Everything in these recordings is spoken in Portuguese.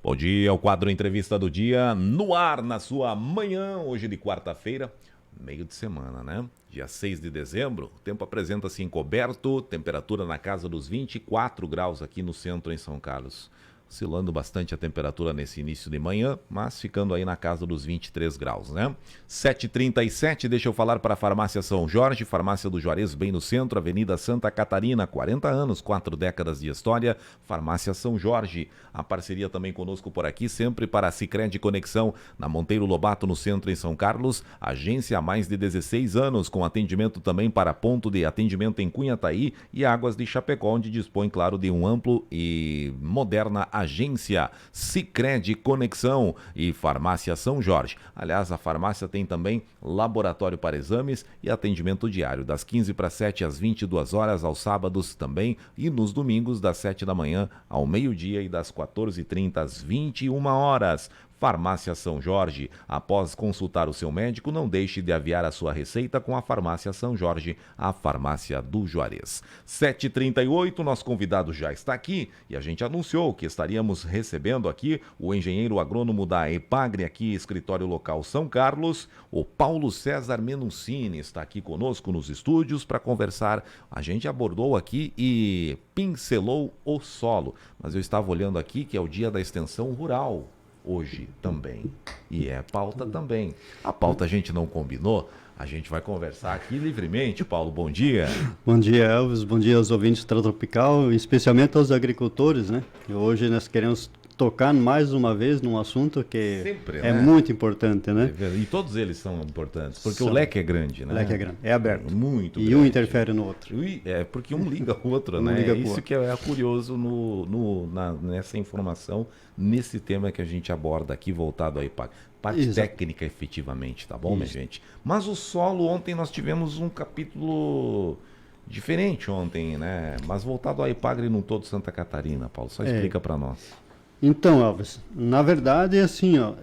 Bom dia, o quadro Entrevista do Dia no ar na sua manhã, hoje de quarta-feira, meio de semana, né? Dia 6 de dezembro, o tempo apresenta-se encoberto, temperatura na casa dos 24 graus aqui no centro em São Carlos. Oscilando bastante a temperatura nesse início de manhã, mas ficando aí na casa dos 23 graus, né? 7h37, deixa eu falar para a Farmácia São Jorge, Farmácia do Juarez, bem no centro, Avenida Santa Catarina, 40 anos, 4 décadas de história, Farmácia São Jorge. A parceria também conosco por aqui, sempre para a Sicredi Conexão, na Monteiro Lobato, no centro em São Carlos, agência há mais de 16 anos, com atendimento também para ponto de atendimento em Cunhataí e Águas de Chapecó, onde dispõe, claro, de um amplo e moderna agência Sicredi Conexão e Farmácia São Jorge. Aliás, a farmácia tem também laboratório para exames e atendimento diário, das 15 para 7 às 22 horas, aos sábados também e nos domingos, das 7 da manhã ao meio-dia e das 14h30 às 21 horas. Farmácia São Jorge. Após consultar o seu médico, não deixe de aviar a sua receita com a Farmácia São Jorge, a farmácia do Juarez. 7h38, nosso convidado já está aqui e a gente anunciou que estaríamos recebendo aqui o engenheiro agrônomo da Epagre, aqui, escritório local São Carlos, o Paulo César Menuncini, está aqui conosco nos estúdios para conversar. A gente abordou aqui e pincelou o solo, mas eu estava olhando aqui que é o dia da extensão rural. Hoje também. E é pauta também. A pauta a gente não combinou, a gente vai conversar aqui livremente. Paulo, bom dia. Bom dia, Elvis. Bom dia aos ouvintes da Tropical, especialmente aos agricultores, né? E hoje nós queremos tocar mais uma vez num assunto que sempre, é né? Muito importante, né? E todos eles são importantes, porque o leque é grande, né? O leque é grande, é aberto. Muito e grande. Um interfere no outro. É, porque um liga o outro, né? Liga Isso outro. que é curioso nessa informação, nesse tema que a gente aborda aqui, voltado aí para parte técnica, efetivamente, tá bom, minha gente? Mas o solo, ontem nós tivemos um capítulo diferente ontem, né? Mas voltado à Epagre no todo Santa Catarina, Paulo. Só explica para nós. Então, Elvis, na verdade é assim, ó,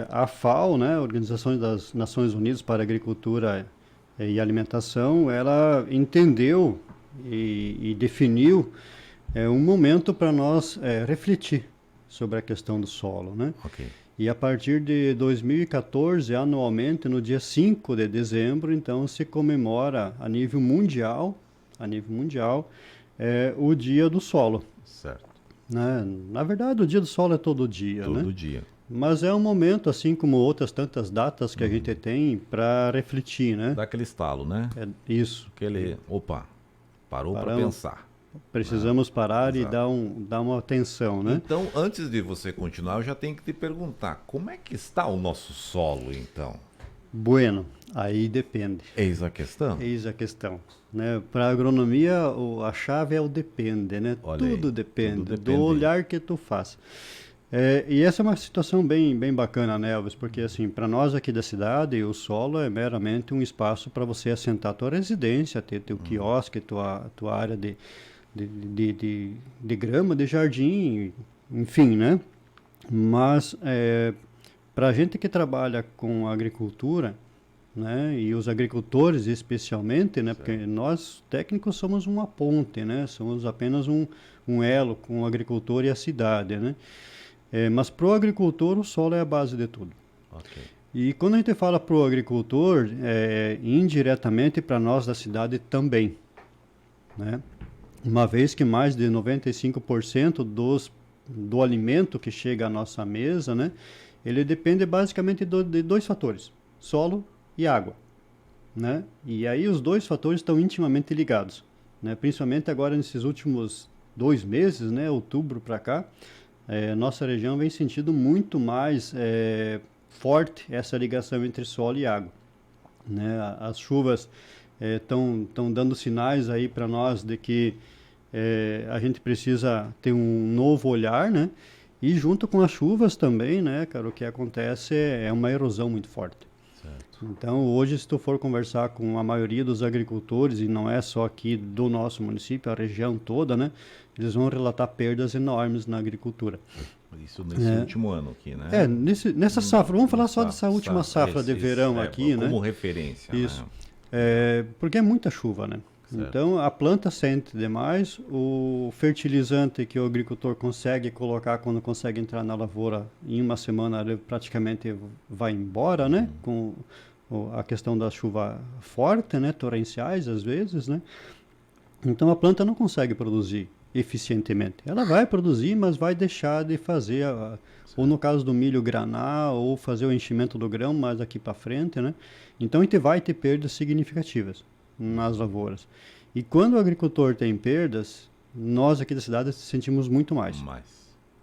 a FAO, né, Organização das Nações Unidas para a Agricultura e Alimentação, ela entendeu e definiu um momento para nós refletir sobre a questão do solo, né? Ok. E a partir de 2014, anualmente, no dia 5 de dezembro, então, se comemora a nível mundial, o Dia do Solo. Certo. Né? Na verdade, o Dia do Solo é todo dia, né? Todo dia. Mas é um momento, assim como outras tantas datas que a gente tem para refletir, né? Dá aquele estalo, né? É isso. Opa, parou para pensar. Precisamos parar e dar uma atenção, né? Então, antes de você continuar, eu já tenho que te perguntar, como é que está o nosso solo, então? Bueno, aí depende. Eis a questão? Eis a questão. Né? Para a agronomia, a chave é o depende, né? Tudo depende do olhar que tu faz. E essa é uma situação bem bacana, né, Elvis? Porque, assim, para nós aqui da cidade, o solo é meramente um espaço para você assentar a tua residência, ter teu quiosque, tua área de grama, de jardim, enfim, né? Mas para a gente que trabalha com agricultura, né, e os agricultores especialmente, né, porque nós técnicos somos uma ponte, né, somos apenas um elo com o agricultor e a cidade, né? Mas para o agricultor o solo é a base de tudo. Okay. E quando a gente fala para o agricultor, indiretamente para nós da cidade também, né? Uma vez que mais de 95% do alimento que chega à nossa mesa, né, ele depende basicamente de dois fatores, solo e água, né? E aí os dois fatores estão intimamente ligados, né? Principalmente agora nesses últimos 2 meses, né, outubro para cá, nossa região vem sentindo muito mais forte essa ligação entre solo e água, né? As chuvas estão dando sinais aí para nós de que a gente precisa ter um novo olhar, né? E junto com as chuvas também, né, cara, o que acontece é uma erosão muito forte. Certo. Então, hoje, se tu for conversar com a maioria dos agricultores, e não é só aqui do nosso município, a região toda, né, eles vão relatar perdas enormes na agricultura. Isso nesse último ano aqui, né? Nessa safra. Vamos falar só dessa última safra de verão aqui, né? Como referência. Isso. Né? Porque é muita chuva, né? Certo. Então, a planta sente demais, o fertilizante que o agricultor consegue colocar quando consegue entrar na lavoura, em uma semana ele praticamente vai embora, né? Com a questão da chuva forte, né? Torrenciais às vezes, né? Então a planta não consegue produzir eficientemente. Ela vai produzir, mas vai deixar de fazer, ou no caso do milho, granar, ou fazer o enchimento do grão mais aqui para frente, né? Então a gente vai ter perdas significativas nas lavouras. E quando o agricultor tem perdas, nós aqui da cidade sentimos muito mais,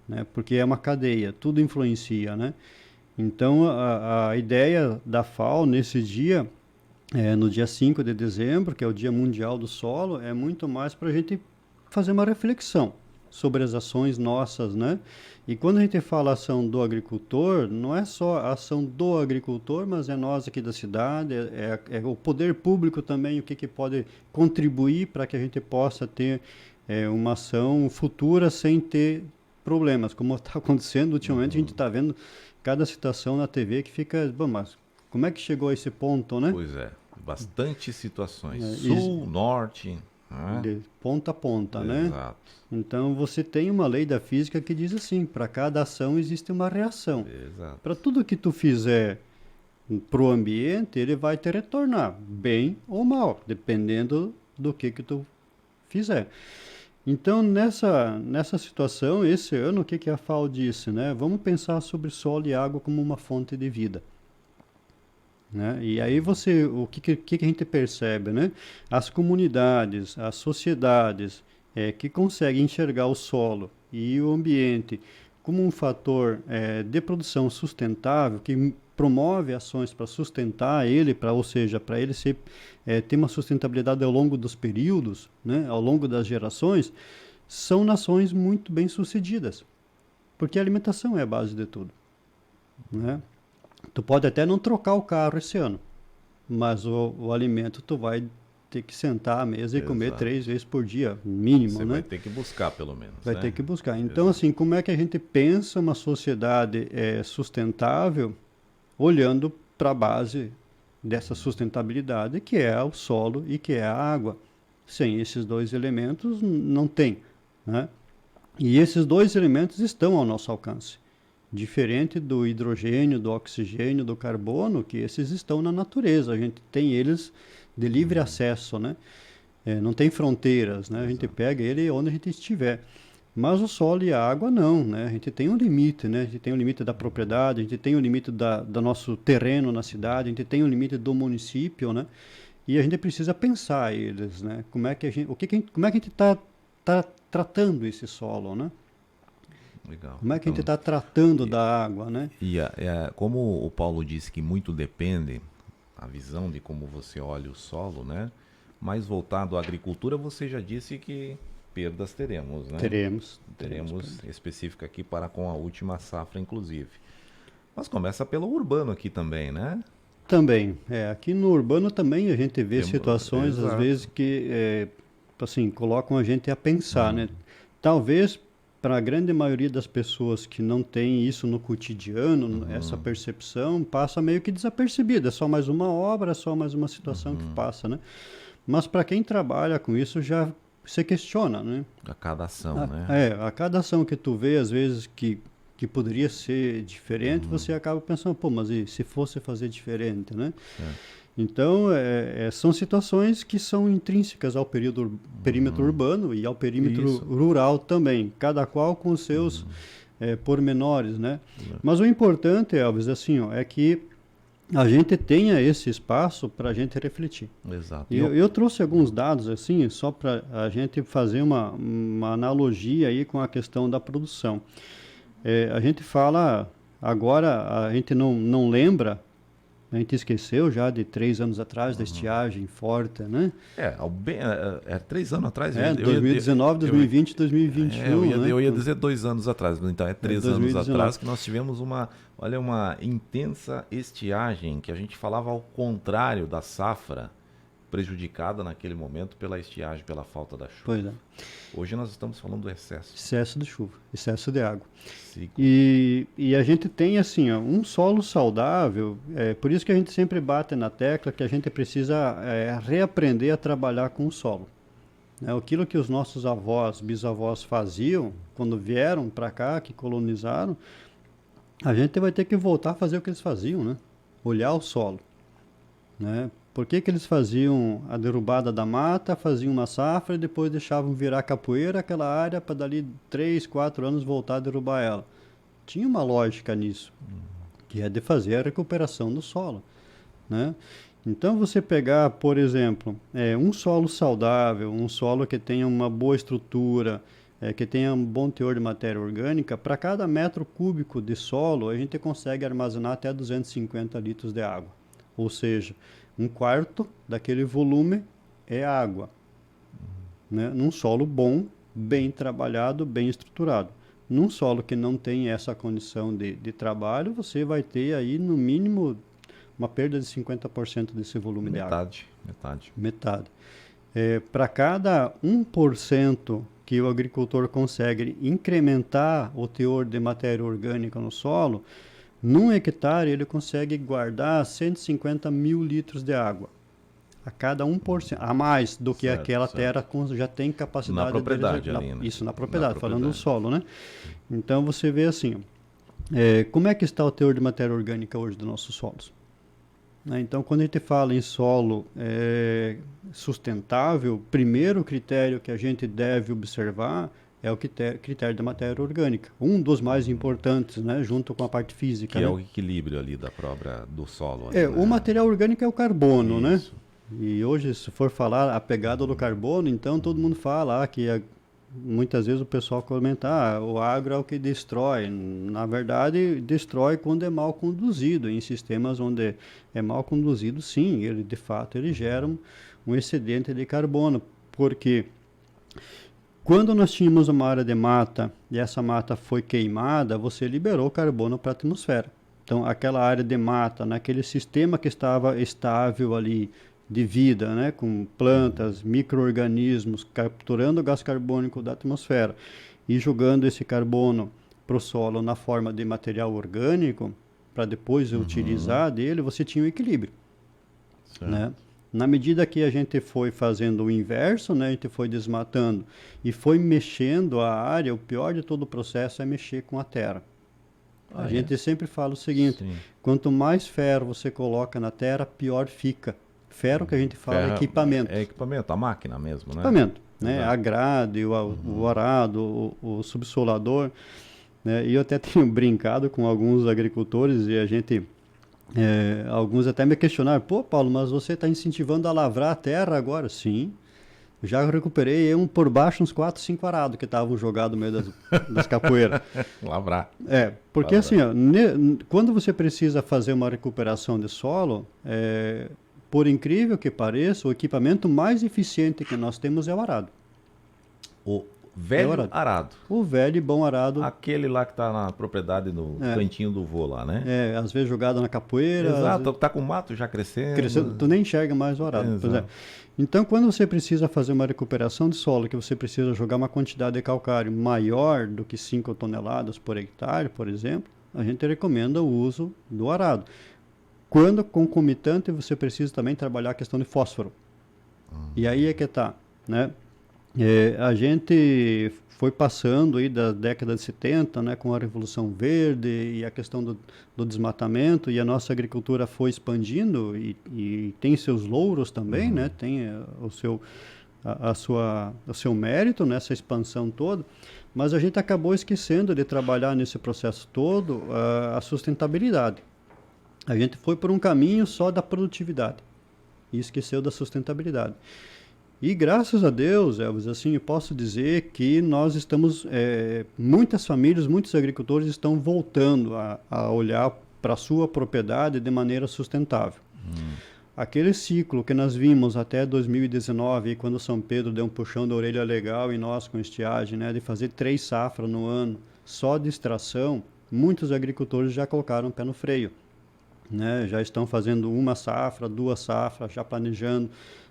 né? Porque é uma cadeia, tudo influencia, né? Então a ideia da FAO nesse dia, no dia 5 de dezembro, que é o Dia Mundial do Solo, é muito mais para a gente fazer uma reflexão sobre as ações nossas, né? E quando a gente fala ação do agricultor, não é só a ação do agricultor, mas é nós aqui da cidade, é o poder público também, o que pode contribuir para que a gente possa ter uma ação futura sem ter problemas, como está acontecendo ultimamente. A gente está vendo cada situação na TV que fica, bom, mas como é que chegou a esse ponto, né? Pois é, bastante situações, sul, norte, de ponta a ponta, né? Exato. Então você tem uma lei da física que diz assim, para cada ação existe uma reação. Para tudo que tu fizer pro ambiente, ele vai te retornar, bem ou mal, dependendo do que tu fizer. Então, nessa situação, esse ano, o que a FAO disse, né? Vamos pensar sobre solo e água como uma fonte de vida. Né? E aí o que a gente percebe, né? As comunidades, as sociedades que conseguem enxergar o solo e o ambiente como um fator de produção sustentável, que promove ações para sustentar ele, ou seja, para ele ter uma sustentabilidade ao longo dos períodos, né? Ao longo das gerações, são nações muito bem sucedidas, porque a alimentação é a base de tudo, né? Tu pode até não trocar o carro esse ano, mas o alimento tu vai ter que sentar à mesa e comer 3 vezes por dia, mínimo, Você né? vai ter que buscar, pelo menos. Vai ter que buscar. Então, assim, como é que a gente pensa uma sociedade sustentável olhando para a base dessa sustentabilidade, que é o solo e que é a água? Sem esses 2 elementos, não tem, né? E esses 2 elementos estão ao nosso alcance. Diferente do hidrogênio, do oxigênio, do carbono, que esses estão na natureza. A gente tem eles de livre acesso, né? Não tem fronteiras, né? A gente pega ele onde a gente estiver. Mas o solo e a água não, né? A gente tem um limite, né? A gente tem um limite da propriedade, a gente tem um limite do nosso terreno na cidade, a gente tem um limite do município, né? E a gente precisa pensar eles, né? Como é que a gente está tratando esse solo, né? Legal. Como é que a gente está tratando da água, né? E como o Paulo disse que muito depende, a visão de como você olha o solo, né? Mais voltado à agricultura, você já disse que perdas teremos, né? Teremos específico aqui para com a última safra, inclusive. Mas começa pelo urbano aqui também, né? Também. Aqui no urbano também a gente vê situações, às vezes, que assim, colocam a gente a pensar, né? Talvez para a grande maioria das pessoas que não tem isso no cotidiano, essa percepção passa meio que desapercebida. É só mais uma obra, é só mais uma situação que passa, né? Mas para quem trabalha com isso já se questiona, né? A cada ação, né? A cada ação que tu vê, às vezes, que poderia ser diferente, você acaba pensando, pô, mas e se fosse fazer diferente, né? Então, são situações que são intrínsecas ao perímetro urbano e ao perímetro rural também, cada qual com os seus pormenores, né? Mas o importante, Elvis, assim, é que a gente tenha esse espaço para a gente refletir. Exato. E eu trouxe alguns dados, assim, só para a gente fazer uma analogia aí com a questão da produção. A gente fala, agora a gente não lembra, a gente esqueceu já de 3 anos atrás da estiagem forte, né? 3 anos atrás. 2019, 2020, 2021. Eu ia dizer 2 anos atrás, mas então 3 anos atrás que nós tivemos uma intensa estiagem, que a gente falava ao contrário da safra, prejudicada naquele momento pela estiagem, pela falta da chuva. Pois é. Hoje nós estamos falando do excesso. Excesso de chuva, excesso de água. Ciclo. E a gente tem assim, ó, um solo saudável, por isso que a gente sempre bate na tecla que a gente precisa reaprender a trabalhar com o solo. Né? Aquilo que os nossos avós, bisavós faziam quando vieram para cá, que colonizaram, a gente vai ter que voltar a fazer o que eles faziam, né? Olhar o solo. Né? Por que eles faziam a derrubada da mata, faziam uma safra e depois deixavam virar capoeira aquela área para dali 3, 4 anos voltar a derrubar ela? Tinha uma lógica nisso, que é de fazer a recuperação do solo. Né? Então você pegar, por exemplo, um solo saudável, um solo que tenha uma boa estrutura, que tenha um bom teor de matéria orgânica, para cada metro cúbico de solo a gente consegue armazenar até 250 litros de água. Ou seja, 1/4 daquele volume é água. Né? Num solo bom, bem trabalhado, bem estruturado. Num solo que não tem essa condição de trabalho, você vai ter aí no mínimo uma perda de 50% desse volume de água. Metade. Para cada 1% que o agricultor consegue incrementar o teor de matéria orgânica no solo, num hectare ele consegue guardar 150 mil litros de água. A cada 1%, a mais do que aquela terra já tem capacidade na propriedade de... né? Isso, na propriedade, falando do solo, né? Então você vê assim, como é que está o teor de matéria orgânica hoje dos nossos solos? Então, quando a gente fala em solo sustentável, o primeiro critério que a gente deve observar é o critério da matéria orgânica. Um dos mais importantes, né, junto com a parte física. Que né? é o equilíbrio ali do solo. Ali, O material orgânico é o carbono, Isso. né? E hoje, se for falar a pegada do carbono, então todo mundo fala que muitas vezes o pessoal comenta, o agro é o que destrói. Na verdade, destrói quando é mal conduzido. Em sistemas onde é mal conduzido, sim, de fato ele gera um excedente de carbono. Porque quando nós tínhamos uma área de mata e essa mata foi queimada, você liberou carbono para a atmosfera. Então, aquela área de mata, naquele sistema que estava estável ali, de vida, né, com plantas, micro-organismos, capturando o gás carbônico da atmosfera e jogando esse carbono para o solo na forma de material orgânico, para depois utilizar dele, você tinha um equilíbrio. Né? Na medida que a gente foi fazendo o inverso, né, a gente foi desmatando e foi mexendo a área, o pior de todo o processo é mexer com a terra. A gente sempre fala o seguinte, quanto mais ferro você coloca na terra, pior fica. Ferro que a gente fala é equipamento. É equipamento, a máquina mesmo, né? Equipamento, né? A grade, o arado, o subsolador. Né? E eu até tenho brincado com alguns agricultores e a gente... alguns até me questionaram, pô, Paulo, mas você está incentivando a lavrar a terra agora? Sim. Já recuperei por baixo uns 4, 5 arados que estavam jogados no meio das capoeiras. Lavrar. Porque assim, ó, quando você precisa fazer uma recuperação de solo... por incrível que pareça, o equipamento mais eficiente que nós temos é o arado. O velho arado. O velho e bom arado. Aquele lá que está na propriedade, no cantinho do vô lá, né? Às vezes jogado na capoeira. Exato, tá com o mato já crescendo. Tu nem enxerga mais o arado. Então, quando você precisa fazer uma recuperação de solo, que você precisa jogar uma quantidade de calcário maior do que 5 toneladas por hectare, por exemplo, a gente recomenda o uso do arado. Quando concomitante, você precisa também trabalhar a questão de fósforo. E aí é que está, né? A gente foi passando aí da década de 70, né, com a Revolução Verde e a questão do desmatamento, e a nossa agricultura foi expandindo e tem seus louros também, né? Tem o seu mérito nessa expansão toda, mas a gente acabou esquecendo de trabalhar nesse processo todo a sustentabilidade. A gente foi por um caminho só da produtividade e esqueceu da sustentabilidade. E graças a Deus, Elvis, assim, eu posso dizer que nós estamos, muitas famílias, muitos agricultores estão voltando a olhar para a sua propriedade de maneira sustentável. Aquele ciclo que nós vimos até 2019, quando São Pedro deu um puxão da orelha legal em nós com estiagem, né, de fazer 3 safras no ano só de extração, muitos agricultores já colocaram o pé no freio. Né, já estão fazendo 1 safra, 2 safras, já planejando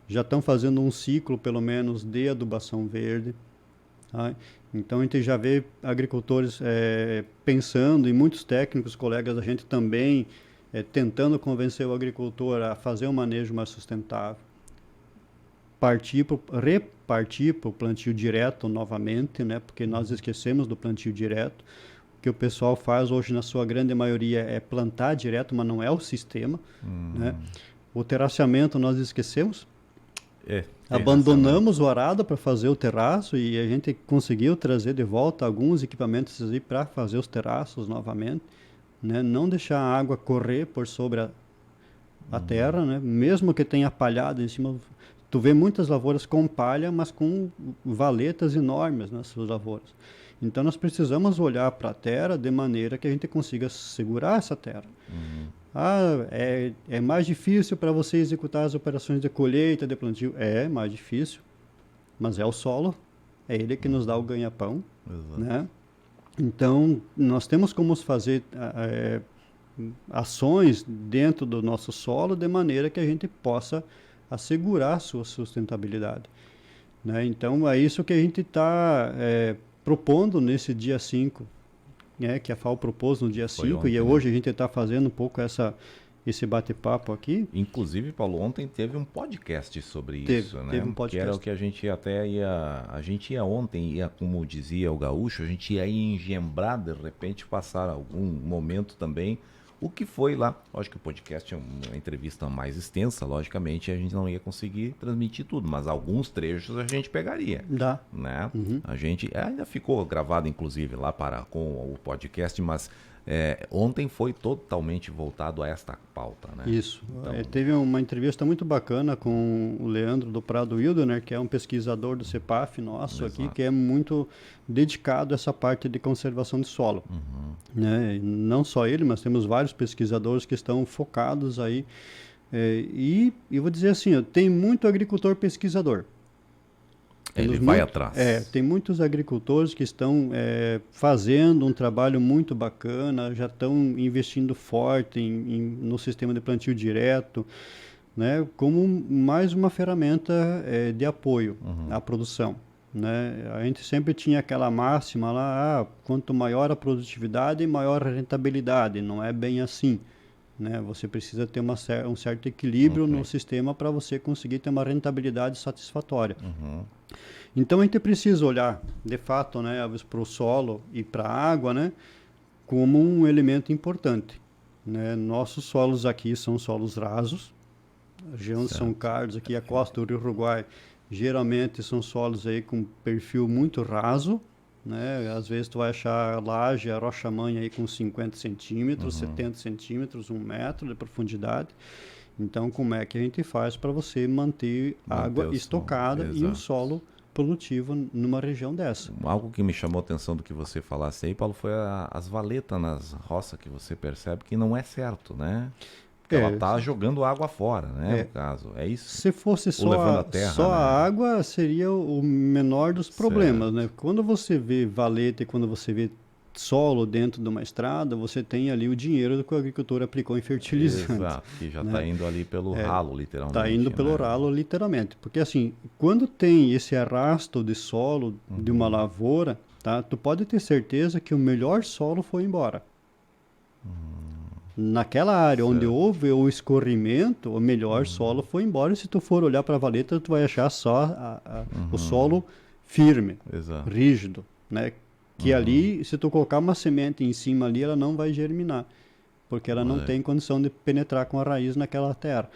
já estão fazendo um ciclo, pelo menos, de adubação verde. Tá? Então, a gente já vê agricultores pensando, e muitos técnicos, colegas da gente também, tentando convencer o agricultor a fazer um manejo mais sustentável. Repartir para o plantio direto novamente, né? Porque nós esquecemos do plantio direto. O que o pessoal faz hoje, na sua grande maioria, é plantar direto, mas não é o sistema. Né? O terraceamento nós esquecemos. Abandonamos o arado para fazer o terraço e a gente conseguiu trazer de volta alguns equipamentos para fazer os terraços novamente. Né? Não deixar a água correr por sobre a terra, né? Mesmo que tenha palhada em cima. Tu vê muitas lavouras com palha, mas com valetas enormes nas suas lavouras. Então nós precisamos olhar para a terra de maneira que a gente consiga segurar essa terra. É mais difícil para você executar as operações de colheita, de plantio. É mais difícil, mas é o solo, é ele que nos dá o ganha-pão. Né? Então nós temos como fazer ações dentro do nosso solo de maneira que a gente possa assegurar a sua sustentabilidade. Né? Então, é isso que a gente está propondo nesse dia 5, né? Que a FAO propôs no dia 5, ontem, e hoje a gente está fazendo um pouco esse bate-papo aqui. Inclusive, Paulo, ontem teve um podcast sobre isso, né? Teve um podcast. Que era o que a gente até ia ontem, como dizia o gaúcho, a gente ia engembrar, de repente passar algum momento também. O que foi lá? Lógico que o podcast é uma entrevista mais extensa, logicamente a gente não ia conseguir transmitir tudo, mas alguns trechos a gente pegaria. Dá. Né? A gente ainda ficou gravado, inclusive, lá com o podcast, mas ontem foi totalmente voltado a esta pauta. Né? Isso. Então, teve uma entrevista muito bacana com o Leandro do Prado Wildener, que é um pesquisador do CEPAF nosso aqui, que é muito dedicado a essa parte de conservação de solo. Né? E não só ele, mas temos vários pesquisadores que estão focados aí. E eu vou dizer assim, tem muito agricultor pesquisador. Ele vai atrás. Tem muitos agricultores que estão fazendo um trabalho muito bacana, já estão investindo forte no sistema de plantio direto, né, como mais uma ferramenta de apoio à produção. Né? A gente sempre tinha aquela máxima lá, quanto maior a produtividade, maior a rentabilidade. Não é bem assim. Né? Você precisa ter um certo equilíbrio no sistema para você conseguir ter uma rentabilidade satisfatória. Então a gente precisa olhar, de fato, né, para o solo e para a água, né, como um elemento importante. Né? Nossos solos aqui são solos rasos. A região de São Carlos, aqui a costa do Rio Uruguai, geralmente são solos aí com perfil muito raso. Né? Às vezes tu vai achar a laje, a rocha-mãe aí com 50 centímetros, 70 centímetros, 1 metro de profundidade. Então, como é que a gente faz para você manter água estocada e um solo produtivo numa região dessa? Algo que me chamou a atenção do que você falasse aí, Paulo, foi as valetas nas roças, que você percebe que não é certo, né? Ela está jogando água fora, né? No caso, é isso? Se fosse só a água, seria o menor dos problemas, né? Quando você vê valeta e quando você vê solo dentro de uma estrada, você tem ali o dinheiro que o agricultor aplicou em fertilizante. Exato, que já está indo ali pelo ralo, literalmente. Está indo pelo ralo, literalmente. Porque assim, quando tem esse arrasto de solo de uma lavoura, tá? Tu pode ter certeza que o melhor solo foi embora. Naquela área onde houve o escorrimento, o melhor solo foi embora. E se tu for olhar para a valeta, tu vai achar só o solo firme, rígido, né? Que ali, se tu colocar uma semente em cima ali, ela não vai germinar, porque ela não tem condição de penetrar com a raiz naquela terra,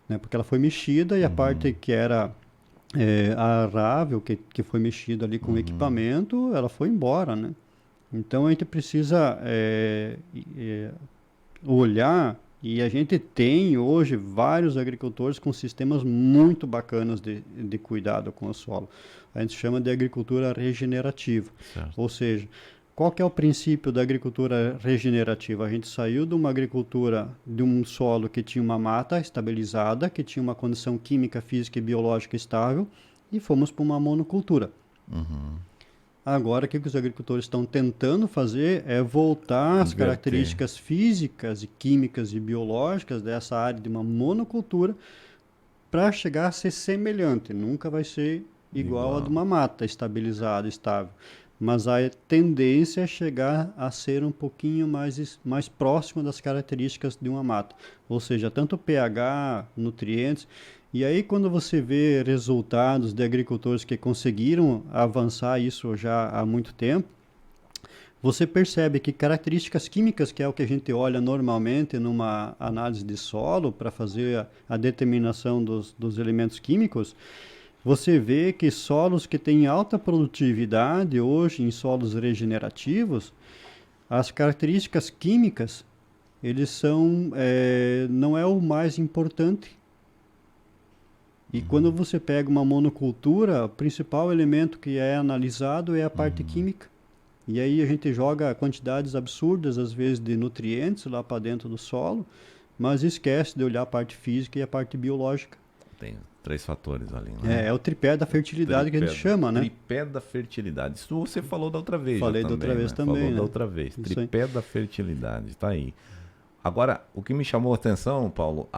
né? Porque ela foi mexida e a parte que era arável, que foi mexida ali com o equipamento, ela foi embora, né? Então a gente precisa olhar, e a gente tem hoje vários agricultores com sistemas muito bacanas de cuidado com o solo. A gente chama de agricultura regenerativa. Certo. Ou seja, qual que é o princípio da agricultura regenerativa? A gente saiu de uma agricultura de um solo que tinha uma mata estabilizada, que tinha uma condição química, física e biológica estável, e fomos para uma monocultura. Agora, o que os agricultores estão tentando fazer é voltar às características físicas e químicas e biológicas dessa área de uma monocultura para chegar a ser semelhante, nunca vai ser igual a de uma mata, estabilizada, estável. Mas a tendência é chegar a ser um pouquinho mais próximo das características de uma mata. Ou seja, tanto pH, nutrientes. E aí, quando você vê resultados de agricultores que conseguiram avançar isso já há muito tempo, você percebe que características químicas, que é o que a gente olha normalmente numa análise de solo para fazer a determinação dos elementos químicos, você vê que solos que têm alta produtividade hoje em solos regenerativos, as características químicas, eles são, não é o mais importante. E quando você pega uma monocultura, o principal elemento que é analisado é a parte química. E aí a gente joga quantidades absurdas, às vezes, de nutrientes lá para dentro do solo, mas esquece de olhar a parte física e a parte biológica. Tem 3 fatores ali, né? É o tripé da fertilidade que a gente chama, né? Tripé da fertilidade. Isso você falou da outra vez. Falei já da também, outra vez né? também, Falou né? da outra vez. Isso Tripé da fertilidade, tá aí. Agora, o que me chamou a atenção, Paulo,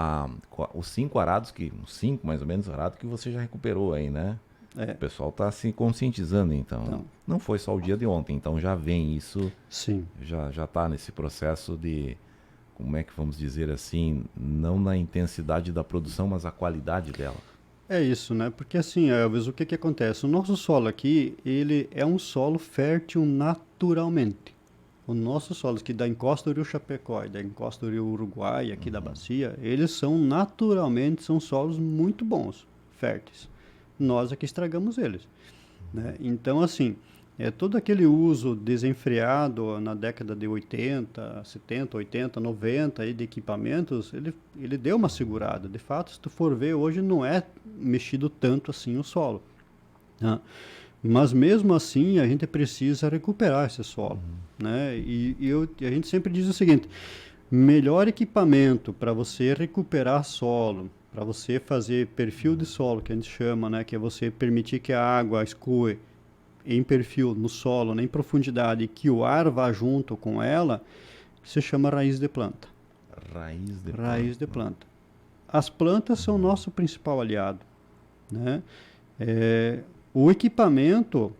os 5 arados, uns 5 mais ou menos arados que você já recuperou aí, né? O pessoal está se conscientizando, então. Não foi só o dia de ontem, então já vem isso. Sim. Já está nesse processo de, como é que vamos dizer assim, não na intensidade da produção, mas a qualidade dela. É isso, né? Porque assim, Elvis, o que acontece? O nosso solo aqui, ele é um solo fértil naturalmente. O nosso solo aqui da encosta do Rio Chapecó e da encosta do Rio Uruguai, aqui da bacia, eles são naturalmente, são solos muito bons, férteis. Nós aqui estragamos eles, né? Então, assim, todo aquele uso desenfreado na década de 80, 70, 80, 90 aí de equipamentos, ele deu uma segurada. De fato, se tu for ver, hoje não é mexido tanto assim o solo, né? Mas mesmo assim, a gente precisa recuperar esse solo, né? E a gente sempre diz o seguinte: melhor equipamento para você recuperar solo, para você fazer perfil de solo, que a gente chama, né? Que é você permitir que a água escoe em perfil no solo, né, em profundidade, e que o ar vá junto com ela, se chama raiz de planta. Raiz de planta. As plantas são o nosso principal aliado, né? O equipamento,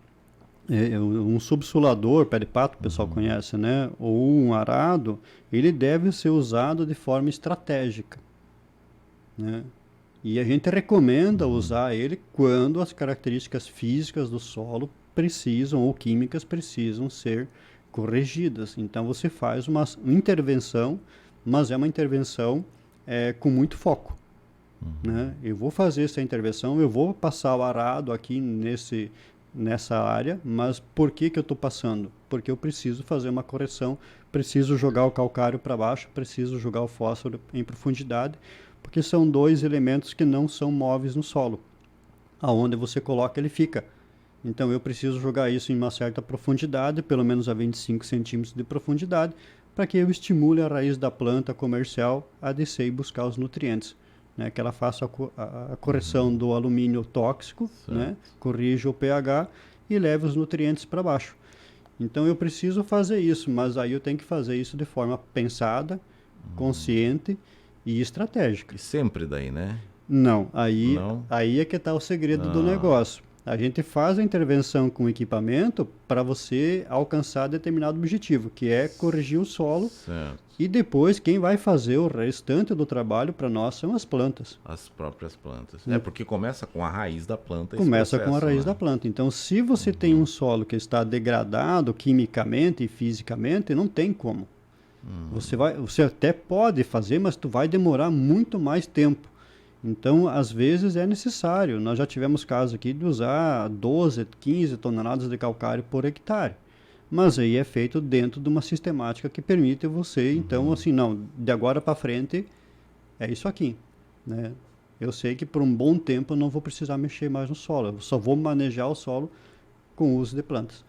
um subsolador, pé de pato, o pessoal conhece, né? Ou um arado, ele deve ser usado de forma estratégica, né? E a gente recomenda usar ele quando as características físicas do solo precisam, ou químicas precisam ser corrigidas. Então você faz uma intervenção, mas é uma intervenção com muito foco, né? Eu vou fazer essa intervenção, eu vou passar o arado aqui nessa área, mas por que eu estou passando? Porque eu preciso fazer uma correção, preciso jogar o calcário para baixo, preciso jogar o fósforo em profundidade, porque são 2 elementos que não são móveis no solo. Aonde você coloca, ele fica. Então eu preciso jogar isso em uma certa profundidade, pelo menos a 25 centímetros de profundidade, para que eu estimule a raiz da planta comercial a descer e buscar os nutrientes, né? Que ela faça a correção do alumínio tóxico, né? Corrija o pH e leve os nutrientes para baixo. Então eu preciso fazer isso, mas aí eu tenho que fazer isso de forma pensada, consciente e estratégica. E sempre daí, né? Não, aí é que está o segredo do negócio. A gente faz a intervenção com o equipamento para você alcançar determinado objetivo, que é corrigir o solo. Certo. E depois quem vai fazer o restante do trabalho para nós são as plantas. As próprias plantas. Porque começa com a raiz da planta. Começa com a raiz da planta. Então, se você tem um solo que está degradado quimicamente e fisicamente, não tem como. Você até pode fazer, mas tu vai demorar muito mais tempo. Então, às vezes é necessário. Nós já tivemos casos aqui de usar 12, 15 toneladas de calcário por hectare. Mas aí é feito dentro de uma sistemática que permite você, então, assim, não, de agora para frente é isso aqui, né? Eu sei que por um bom tempo eu não vou precisar mexer mais no solo, eu só vou manejar o solo com o uso de plantas.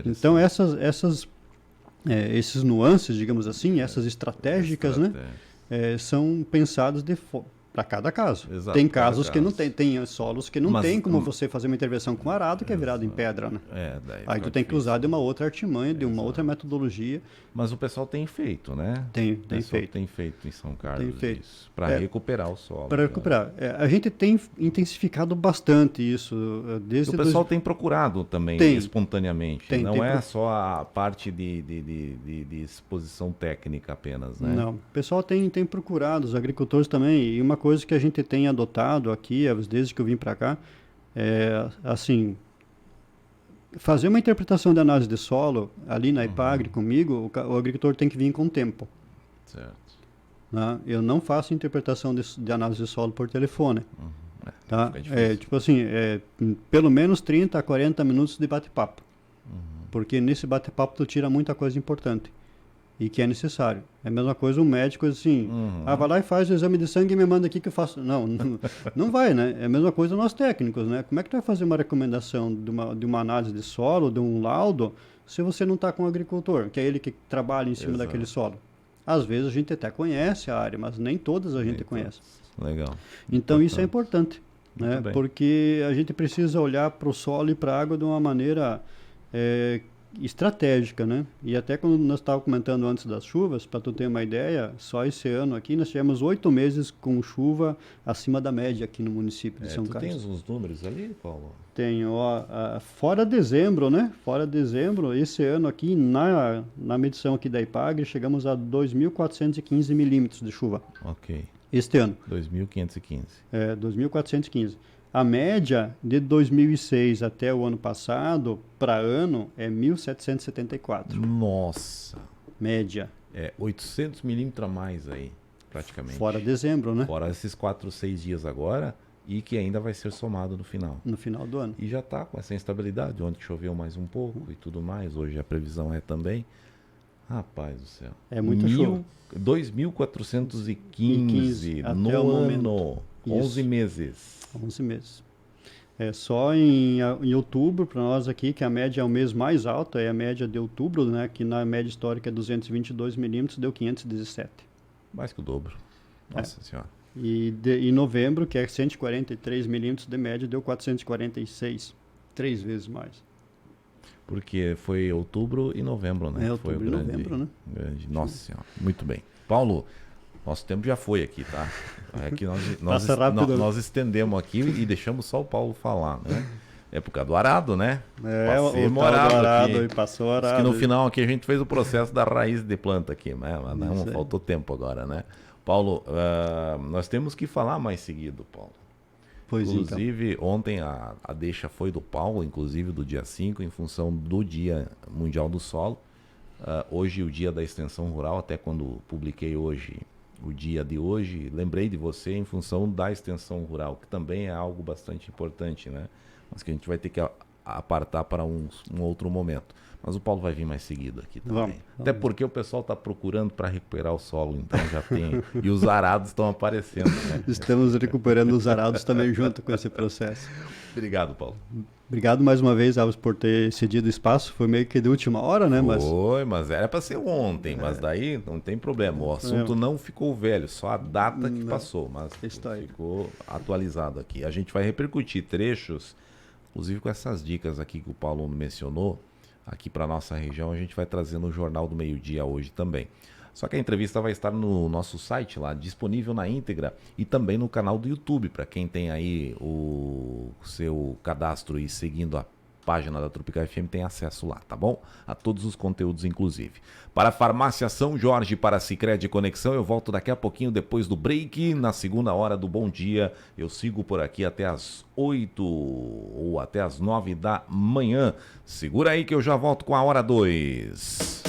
Então, esses nuances, digamos assim, essas estratégicas, né? São pensados Para cada caso. Exato, Tem cada casos que não caso. tem solos que não tem como você fazer uma intervenção com arado que é virado em pedra, né? Daí Aí fica tu tem que difícil. usar de uma outra artimanha, de uma outra metodologia. Mas o pessoal tem feito, né? Tem O pessoal feito. tem feito em São Carlos Tem feito. isso, para recuperar o solo. Para recuperar. A gente tem intensificado bastante isso desde... O pessoal tem procurado também espontaneamente. Não é só a parte de exposição técnica apenas, né? Não. O pessoal tem procurado, os agricultores também. E uma coisa que a gente tem adotado aqui, desde que eu vim para cá, é assim... Fazer uma interpretação de análise de solo ali na IPAGRE comigo, o agricultor tem que vir com tempo. Certo. Né? Eu não faço interpretação de análise de solo por telefone. Tá? Tipo assim, pelo menos 30 a 40 minutos de bate-papo. Porque nesse bate-papo tu tira muita coisa importante e que é necessário. É a mesma coisa um médico assim, vai lá e faz o exame de sangue e me manda aqui que eu faço. Não vai, né? É a mesma coisa nós técnicos, né? Como é que tu vai fazer uma recomendação de uma análise de solo, de um laudo, se você não está com o agricultor, que é ele que trabalha em cima daquele solo? Às vezes a gente até conhece a área, mas nem todas a gente conhece. Legal. Então isso é importante, né? Porque a gente precisa olhar para o solo e para a água de uma maneira estratégica, né? E até quando nós estávamos comentando antes das chuvas, para tu ter uma ideia, só esse ano aqui nós tivemos 8 meses com chuva acima da média aqui no município de São Carlos. Tu tens os números ali, Paulo? Tenho, fora dezembro, né? Fora dezembro, esse ano aqui na medição aqui da IPAGRE chegamos a 2.415 milímetros de chuva. Ok. Este ano. 2.515. 2.415. A média de 2006 até o ano passado, para ano, é 1.774. Nossa! Média. 800 milímetros a mais aí, praticamente. Fora dezembro, né? Fora esses 4, 6 dias agora, e que ainda vai ser somado no final. No final do ano. E já está com essa instabilidade, ontem choveu mais um pouco e tudo mais, hoje a previsão é também. Rapaz do céu. É muita chuva. 2.415 até no o ano. momento. 11 meses. 11 meses. Só em outubro, para nós aqui, que a média é o mês mais alto, é a média de outubro, né? Que na média histórica é 222 milímetros, deu 517. Mais que o dobro. Nossa Senhora. E em novembro, que é 143 milímetros de média, deu 446. 3 vezes mais. Porque foi outubro e novembro, né? Outubro foi e novembro, né? Grande. Nossa Senhora. Muito bem. Paulo, nosso tempo já foi aqui, tá? É que nós estendemos aqui e deixamos só o Paulo falar, né? É por causa do arado, né? O arado e passou o arado. Que no final aqui a gente fez o processo da raiz de planta aqui, né? Mas não, faltou tempo agora, né? Paulo, nós temos que falar mais seguido, Paulo. Pois inclusive, ontem a deixa foi do Paulo, inclusive do dia 5, em função do Dia Mundial do Solo. Hoje, o Dia da Extensão Rural, até quando publiquei hoje o dia de hoje, lembrei de você em função da extensão rural, que também é algo bastante importante, né? Mas que a gente vai ter que apartar para um outro momento. Mas o Paulo vai vir mais seguido aqui também. Vamos. Até porque o pessoal está procurando para recuperar o solo, então já tem. E os arados estão aparecendo, né? Estamos recuperando os arados também junto com esse processo. Obrigado, Paulo. Obrigado mais uma vez, Alves, por ter cedido o espaço. Foi meio que de última hora, né? Foi, mas era para ser ontem, mas daí não tem problema. O assunto não ficou velho, só a data que passou, mas ficou atualizado aqui. A gente vai repercutir trechos, inclusive com essas dicas aqui que o Paulo mencionou, aqui para nossa região, a gente vai trazer no Jornal do Meio-Dia hoje também. Só que a entrevista vai estar no nosso site lá, disponível na íntegra e também no canal do YouTube, para quem tem aí o seu cadastro e seguindo a página da Tropical FM tem acesso lá, tá bom? A todos os conteúdos, inclusive. Para a Farmácia São Jorge, para a Sicredi Conexão, eu volto daqui a pouquinho depois do break, na segunda hora do Bom Dia. Eu sigo por aqui até as 8 ou até as 9 da manhã. Segura aí que eu já volto com a hora 2.